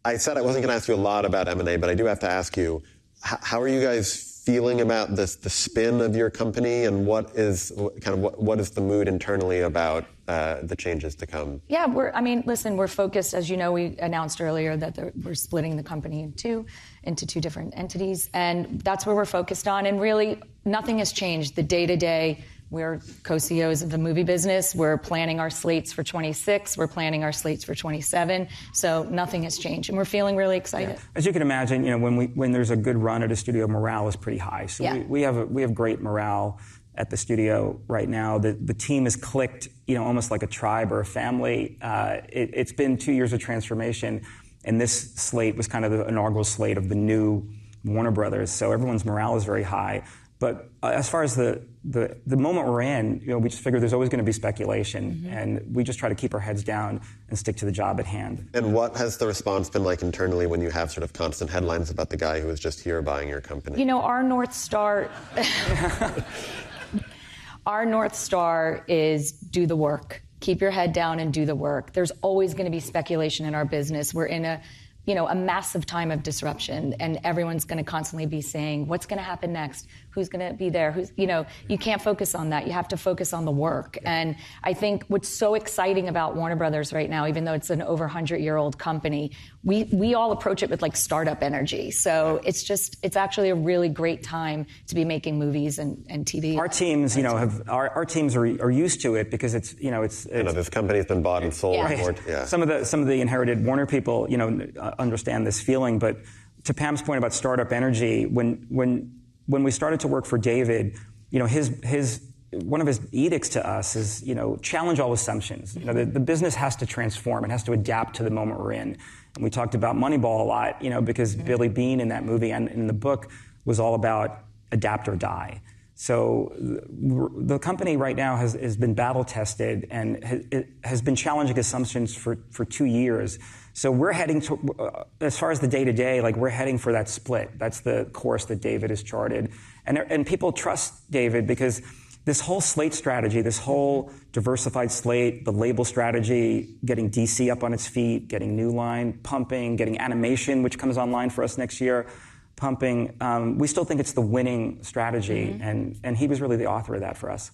I said I wasn't going to ask you a lot about M&A, but I do have to ask you, how are you guys feeling about the spin of your company, and what is the mood internally about the changes to come? Yeah, we're focused. As you know, we announced earlier that we're splitting the company into two different entities, and that's where we're focused on. And really, nothing has changed. The day-to-day, we're co-CEOs of the movie business. We're planning our slates for 26. We're planning our slates for 27. So nothing has changed, and we're feeling really excited. Yeah. As you can imagine, when there's a good run at a studio, morale is pretty high. So we have great morale at the studio right now. The team is clicked, almost like a tribe or a family. It's been 2 years of transformation, and this slate was kind of the inaugural slate of the new Warner Brothers. So everyone's morale is very high. But as far as the moment we're in, we just figure there's always going to be speculation, and we just try to keep our heads down and stick to the job at hand. And what has the response been like internally when you have sort of constant headlines about the guy who was just here buying your company? Our North Star, is do the work. Keep your head down and do the work. There's always going to be speculation in our business. We're in a massive time of disruption, and everyone's going to constantly be saying, what's going to happen next? Who's going to be there? You can't focus on that. You have to focus on the work. And I think what's so exciting about Warner Brothers right now, even though it's an over 100-year-old company, we all approach it with like startup energy. So it's actually a really great time to be making movies and TV. Our teams, our teams are used to it because it's this company's been bought and sold. Right. Yeah. Some of the inherited Warner people, understand this feeling. But to Pam's point about startup energy, when we started to work for David, one of his edicts to us is, challenge all assumptions. The business has to transform. It has to adapt to the moment we're in. And we talked about Moneyball a lot, because Billy Beane in that movie and in the book was all about adapt or die. So the company right now has been battle-tested, and it has been challenging assumptions for 2 years. So we're heading to, as far as the day-to-day, we're heading for that split. That's the course that David has charted. And people trust David because this whole slate strategy, this whole diversified slate, the label strategy, getting DC up on its feet, getting New Line pumping, getting animation, which comes online for us next year, pumping. We still think it's the winning strategy, and he was really the author of that for us.